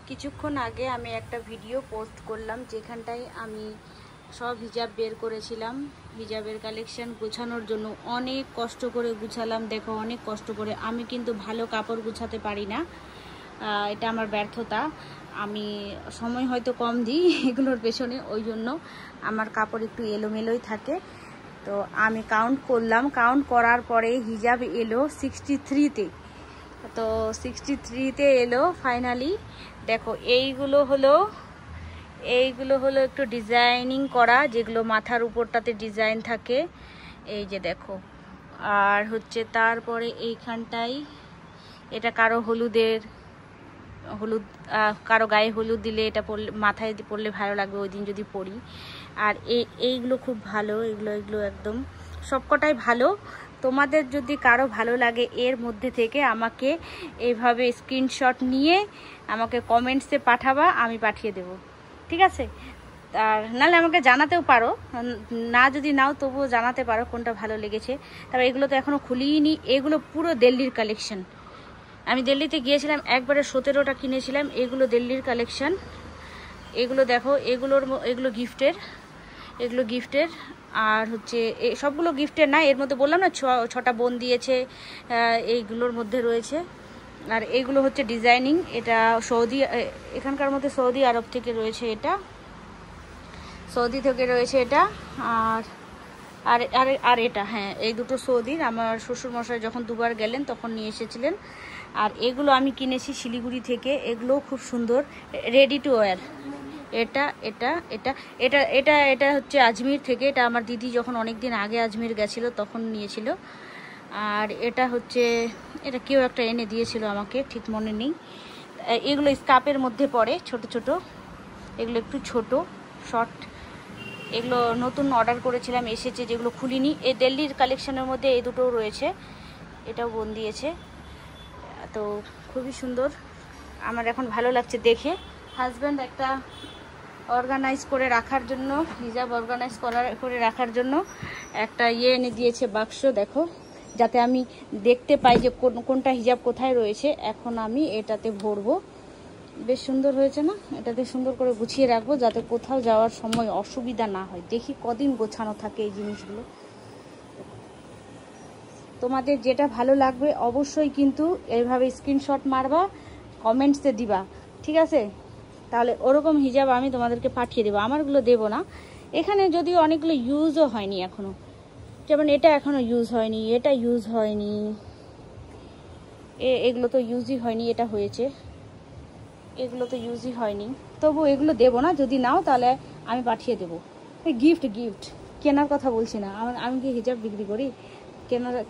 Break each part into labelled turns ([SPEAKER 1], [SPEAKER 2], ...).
[SPEAKER 1] কিছুক্ষণ আগে আমি একটা ভিডিও পোস্ট করলাম যেখানটায় আমি সব হিজাব বের করেছিলাম। হিজাবের কালেকশন গুছানোর জন্য অনেক কষ্ট করে গুছালাম। দেখো অনেক কষ্ট করে। আমি কিন্তু ভালো কাপড় গুছাতে পারি না, এটা আমার ব্যর্থতা। আমি সময় হয়তো কম দিই এগুলোর পেছনে, ওই জন্য আমার কাপড় একটু এলোমেলোই থাকে। তো আমি কাউন্ট করলাম, কাউন্ট করার পরে হিজাব এলো 63-তে। তো 63-তে এলো ফাইনালি। দেখো এইগুলো হলো একটু ডিজাইনিং করা, যেগুলো মাথার উপরটাতে ডিজাইন থাকে, এই যে দেখো। আর হচ্ছে তারপরে এইখানটাই এটা কারো হলুদ কারো গায়ে হলুদ দিলে এটা পরলে, মাথায় পরলে ভালো লাগবে ওই দিন যদি পরি। আর এইগুলো খুব ভালো, এগুলো একদম সবকটাই ভালো। তোমাদের যদি কারো ভালো লাগে এর মধ্যে থেকে আমাকে এইভাবে স্ক্রিনশট নিয়ে আমাকে কমেন্টসে পাঠাবা, আমি পাঠিয়ে দেব, ঠিক আছে? আর নাহলে আমাকে জানাতেও পারো, না যদি নাও তবুও জানাতে পারো কোনটা ভালো লেগেছে। তবে এগুলো তো এখনও খুলিনি। এগুলো পুরো দিল্লির কালেকশন। আমি দিল্লিতে গিয়েছিলাম, একবারে 17টা কিনেছিলাম। এগুলো দিল্লির কালেকশন। এগুলো দেখো, এগুলো গিফটের। আর হচ্ছে সবগুলো গিফটের না, এর মধ্যে বললাম না 6টা বোন দিয়েছে, এইগুলোর মধ্যে রয়েছে। আর এইগুলো হচ্ছে ডিজাইনিং, এটা এখানকার মধ্যে সৌদি আরব থেকে রয়েছে, এটা সৌদি থেকে রয়েছে এটা। আর আর আর এটা, হ্যাঁ, এই দুটো সৌদির। আমার শ্বশুরমশাই যখন দুবার গেলেন তখন নিয়ে এসেছিলেন। আর এগুলো আমি কিনেছি শিলিগুড়ি থেকে। এগুলোও খুব সুন্দর, রেডি টু ওয়্যার। এটা হচ্ছে আজমির থেকে। এটা আমার দিদি যখন অনেক দিন আগে আজমির গেছিল তখন নিয়েছিল। আর এটা হচ্ছে, এটা কেউ একটা এনে দিয়েছিল আমাকে, ঠিক মনে নেই। এগুলো স্কার্পের মধ্যে পড়ে, ছোট ছোট। এগুলো একটু ছোট শর্ট। এগুলো নতুন অর্ডার করেছিলাম, এসেছে, যেগুলো খুলিনি। এই দিল্লির কালেকশনের মধ্যে এই দুটোও রয়েছে, এটাও বোন দিয়েছে। তো খুবই সুন্দর, আমার এখন ভালো লাগছে দেখে। হাজব্যান্ড একটা অর্গানাইজ করে রাখার জন্য, হিজাব অর্গানাইজ করে রাখার জন্য একটা এনে দিয়েছে, বাক্স। দেখো, যাতে আমি দেখতে পাই যে কোনটা হিজাব কোথায় রয়েছে। এখন আমি এটাতে ভরবো। বেশ সুন্দর হয়েছে না? এটাতে সুন্দর করে গুছিয়ে রাখবো যাতে কোথাও যাওয়ার সময় অসুবিধা না হয়। দেখি কদিন গোছানো থাকে এই জিনিসগুলো। তোমাদের যেটা ভালো লাগবে অবশ্যই কিন্তু এইভাবে স্ক্রিনশট মারবা, কমেন্টসে দিবা, ঠিক আছে? তাহলে ওরকম হিজাব আমি তোমাদেরকে পাঠিয়ে দেবো। আমারগুলো দেবো না। এখানে যদিও অনেকগুলো ইউজও হয়নি এখনও, যেমন এটা এখনও ইউজ হয়নি, এটা ইউজ হয়নি, এগুলো তো ইউজই হয়নি, এটা হয়েছে। এগুলো তো ইউজই হয়নি, তবু এগুলো দেবো না। যদি নাও তাহলে আমি পাঠিয়ে দেবো। গিফট কেনার কথা বলছি না, আমি কি হিজাব বিক্রি করি?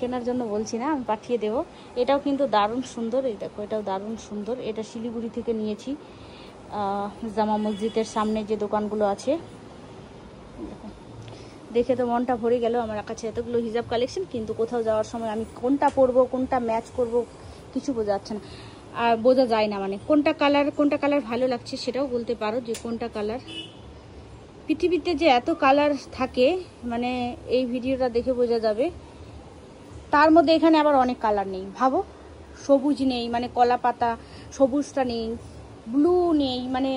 [SPEAKER 1] কেনার জন্য বলছি না, আমি পাঠিয়ে দেবো। এটাও কিন্তু দারুণ সুন্দর। এই দেখো, এটাও দারুণ সুন্দর। এটা শিলিগুড়ি থেকে নিয়েছি, জামা মসজিদের সামনে যে দোকানগুলো আছে। দেখে তো মনটা ভরে গেল আমার কাছে, এতগুলো হিজাব কালেকশন। কিন্তু কোথাও যাওয়ার সময় আমি কোনটা পরবো, কোনটা ম্যাচ করব, কিছু বোঝা যাচ্ছে না। আর বোঝা যায় না, মানে কোনটা কালার ভালো লাগছে সেটাও বলতে পারো যে কোনটা কালার। পৃথিবীতে যে এত কালার থাকে, মানে এই ভিডিওটা দেখে বোঝা যাবে। তার মধ্যে এখানে আবার অনেক কালার নেই। ভাবো, সবুজ নেই, মানে কলা পাতা সবুজটা নেই, ব্লু নেই, মানে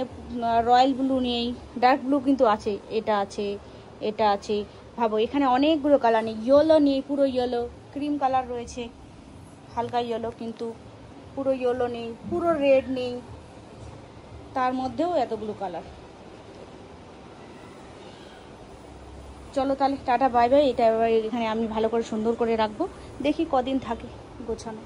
[SPEAKER 1] রয়্যাল ব্লু নেই, ডার্ক ব্লু কিন্তু আছে, এটা আছে। ভাবো, এখানে অনেকগুলো কালার নেই। ইয়েলো নেই, পুরো ইয়েলো। ক্রিম কালার রয়েছে, হালকা ইয়েলো, কিন্তু পুরো ইয়েলো নেই, পুরো রেড নেই, তার মধ্যেও এতগুলো কালার। চলো তাহলে, টাটা বাই বাই। এটা এবার এখানে আমি ভালো করে সুন্দর করে রাখবো, দেখি কদিন থাকে গোছানো।